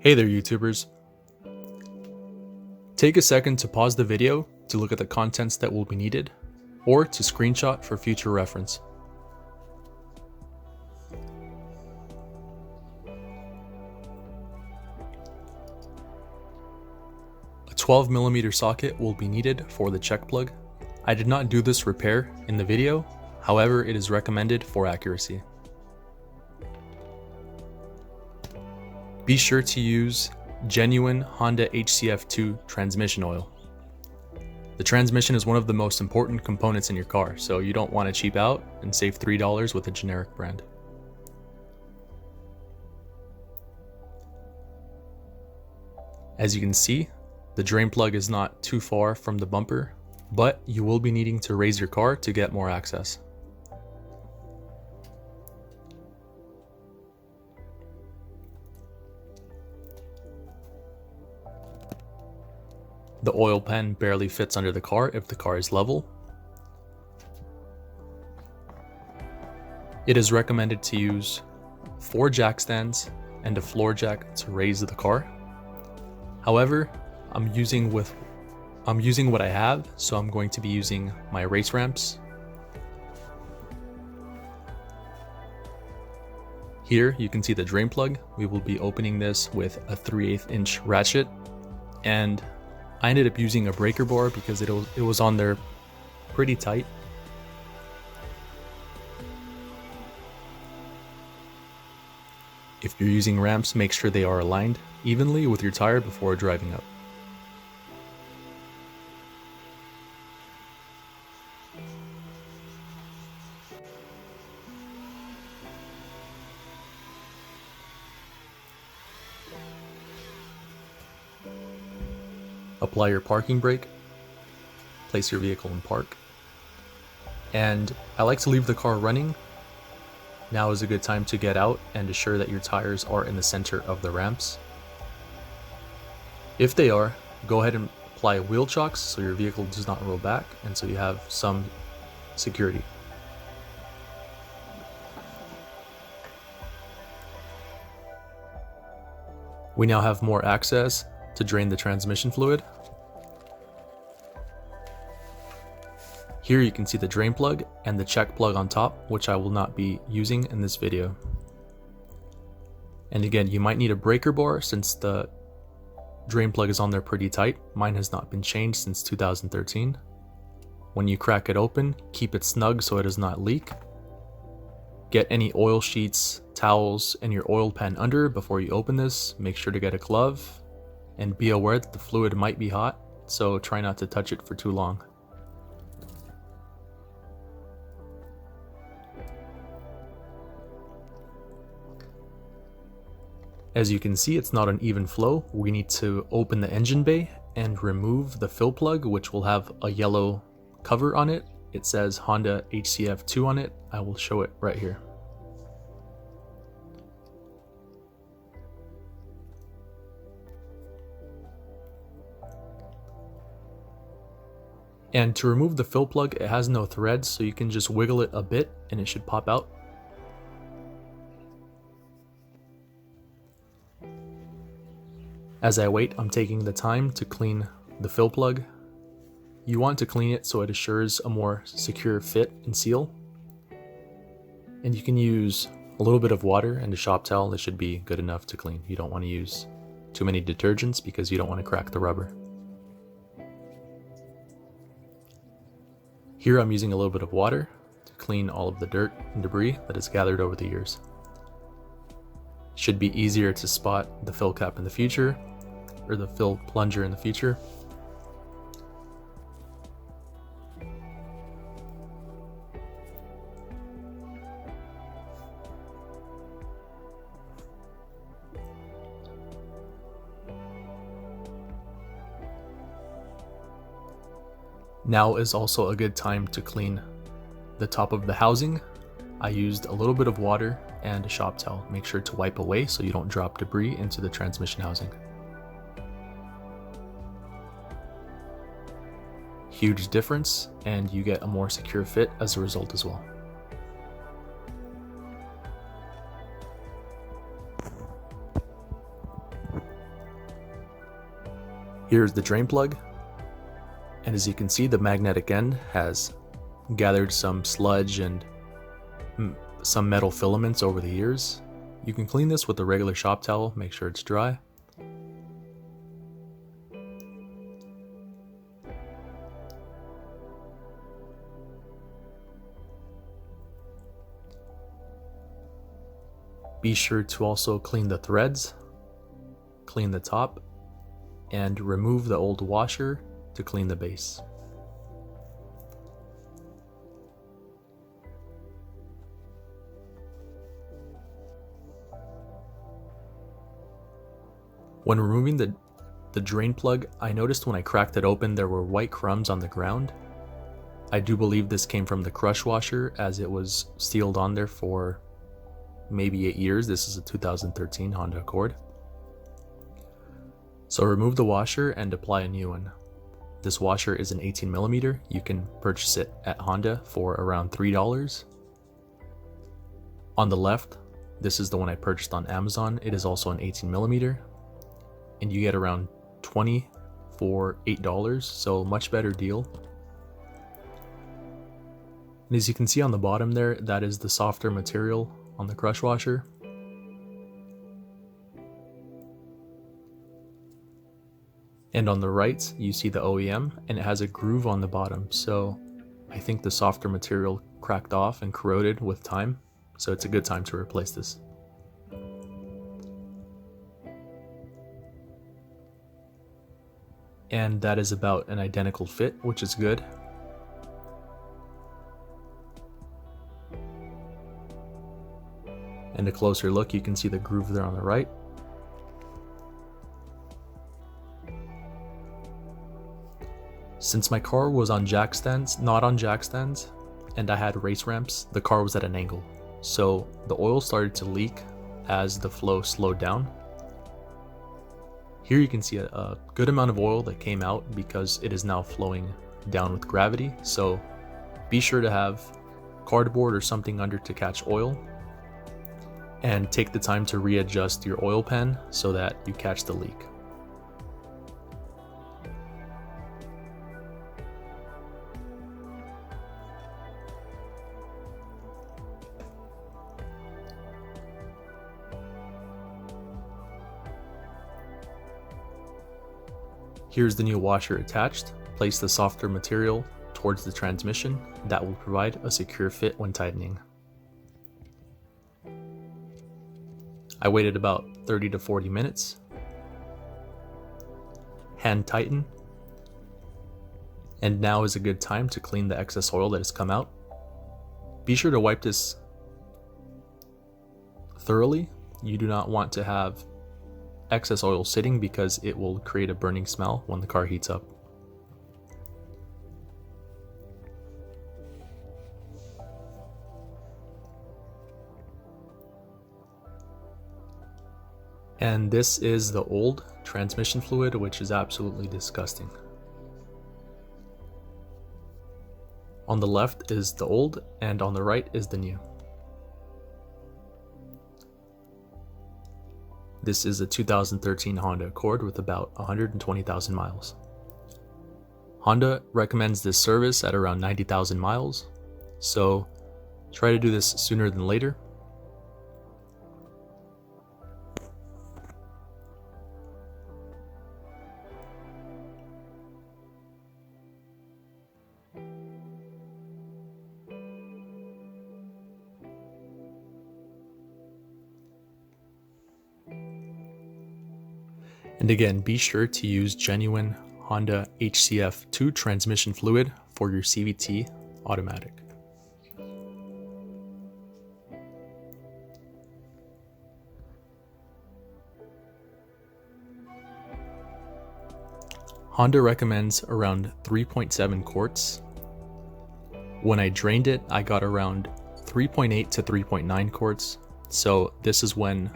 Hey there, YouTubers. Take a second to pause the video to look at the contents that will be needed, or to screenshot for future reference. A 12mm socket will be needed for the check plug. I did not do this repair in the video, however it is recommended for accuracy. Be sure to use genuine Honda HCF2 transmission oil. The transmission is one of the most important components in your car, so you don't want to cheap out and save $3 with a generic brand. As you can see, the drain plug is not too far from the bumper, but you will be needing to raise your car to get more access. The oil pan barely fits under the car if the car is level. It is recommended to use 4 jack stands and a floor jack to raise the car. However, I'm using what I have, so I'm going to be using my race ramps. Here you can see the drain plug. We will be opening this with a 3/8 inch ratchet, and I ended up using a breaker bar because it was on there pretty tight. If you're using ramps, make sure they are aligned evenly with your tire before driving up. Apply your parking brake, place your vehicle in park, and I like to leave the car running. Now is a good time to get out and assure that your tires are in the center of the ramps. If they are, go ahead and apply wheel chocks so your vehicle does not roll back and so you have some security. We now have more access to drain the transmission fluid. Here you can see the drain plug and the check plug on top, which I will not be using in this video. And again, you might need a breaker bar since the drain plug is on there pretty tight. Mine has not been changed since 2013. When you crack it open, keep it snug so it does not leak. Get any oil sheets, towels, and your oil pan under before you open this. Make sure to get a glove. And be aware that the fluid might be hot, so try not to touch it for too long. As you can see, it's not an even flow. We need to open the engine bay and remove the fill plug, which will have a yellow cover on it. It says Honda HCF2 on it. I will show it right here. And to remove the fill plug, it has no threads, so you can just wiggle it a bit and it should pop out. As I wait, I'm taking the time to clean the fill plug. You want to clean it so it assures a more secure fit and seal. And you can use a little bit of water and a shop towel. This should be good enough to clean. You don't want to use too many detergents because you don't want to crack the rubber. Here I'm using a little bit of water to clean all of the dirt and debris that has gathered over the years. Should be easier to spot the fill cap in the future, or the fill plunger in the future. Now is also a good time to clean the top of the housing. I used a little bit of water and a shop towel. Make sure to wipe away so you don't drop debris into the transmission housing. Huge difference, and you get a more secure fit as a result as well. Here's the drain plug, and as you can see, the magnetic end has gathered some sludge and some metal filaments over the years. You can clean this with a regular shop towel, make sure it's dry. Be sure to also clean the threads, clean the top, and remove the old washer to clean the base. When removing the drain plug, I noticed when I cracked it open there were white crumbs on the ground. I do believe this came from the crush washer, as it was sealed on there for maybe 8 years. This is a 2013 Honda Accord. So remove the washer and apply a new one. This washer is an 18mm. You can purchase it at Honda for around $3. On the left, this is the one I purchased on Amazon. It is also an 18mm, and you get around 20 for $8, so much better deal. And as you can see on the bottom there, that is the softer material on the crush washer. And on the right, you see the OEM, and it has a groove on the bottom, so I think the softer material cracked off and corroded with time, so it's a good time to replace this. And that is about an identical fit, which is good. And a closer look, you can see the groove there on the right. Since my car was on jack stands, not on jack stands, and I had race ramps, the car was at an angle. So the oil started to leak as the flow slowed down. Here you can see a good amount of oil that came out because it is now flowing down with gravity. So be sure to have cardboard or something under to catch oil, and take the time to readjust your oil pan so that you catch the leak. Here's the new washer attached. Place the softer material towards the transmission. That will provide a secure fit when tightening. I waited about 30 to 40 minutes. Hand tighten. And now is a good time to clean the excess oil that has come out. Be sure to wipe this thoroughly. You do not want to have excess oil sitting because it will create a burning smell when the car heats up. And this is the old transmission fluid, which is absolutely disgusting. On the left is the old, and on the right is the new. This is a 2013 Honda Accord with about 120,000 miles. Honda recommends this service at around 90,000 miles, so try to do this sooner than later. And again, be sure to use genuine Honda HCF2 transmission fluid for your CVT automatic. Honda recommends around 3.7 quarts. When I drained it, I got around 3.8 to 3.9 quarts. So this is when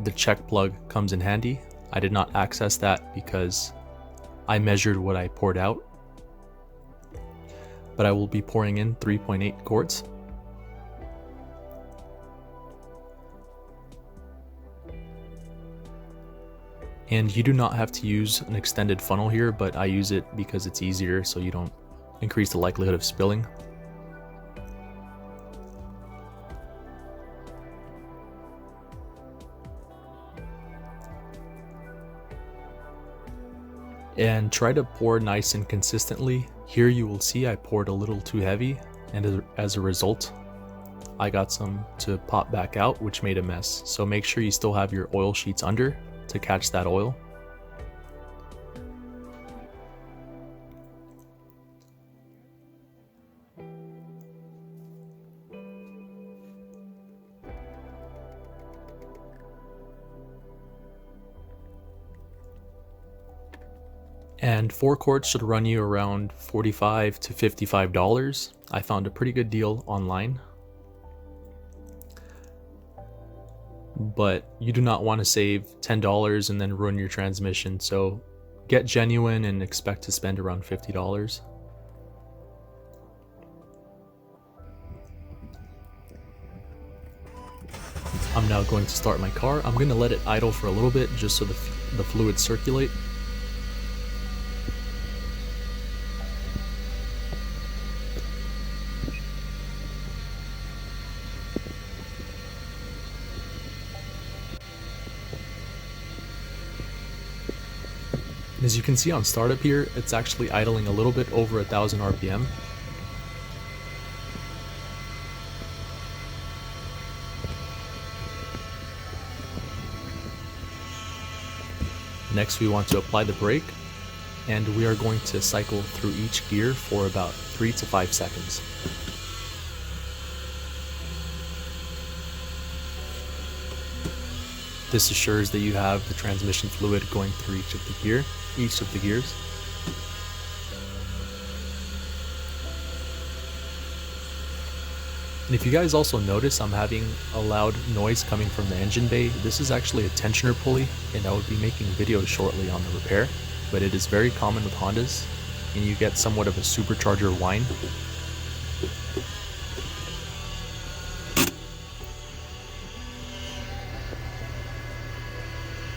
the check plug comes in handy. I did not access that because I measured what I poured out, but I will be pouring in 3.8 quarts. And you do not have to use an extended funnel here, but I use it because it's easier so you don't increase the likelihood of spilling. And try to pour nice and consistently. Here you will see I poured a little too heavy, and as a result, I got some to pop back out, which made a mess. So make sure you still have your oil sheets under to catch that oil. And 4 quarts should run you around $45 to $55. I found a pretty good deal online. But you do not want to save $10 and then ruin your transmission, so get genuine and expect to spend around $50. I'm now going to start my car. I'm going to let it idle for a little bit just so the fluids circulate. And as you can see on startup here, it's actually idling a little bit over 1,000 RPM. Next we want to apply the brake, and we are going to cycle through each gear for about 3 to 5 seconds. This assures that you have the transmission fluid going through each of the gears. And if you guys also notice, I'm having a loud noise coming from the engine bay. This is actually a tensioner pulley, and I will be making videos shortly on the repair, but it is very common with Hondas, and you get somewhat of a supercharger whine.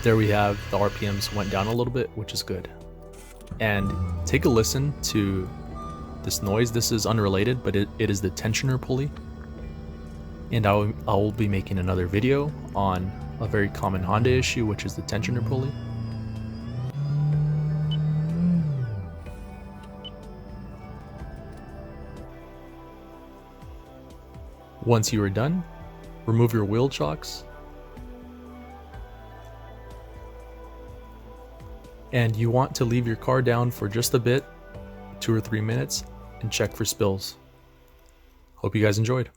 There we have, the RPMs went down a little bit, which is good. And take a listen to this noise. This is unrelated, but it is the tensioner pulley. And I will be making another video on a very common Honda issue, which is the tensioner pulley. Once you are done, remove your wheel chocks. And you want to leave your car down for just a bit, 2 or 3 minutes, and check for spills. Hope you guys enjoyed.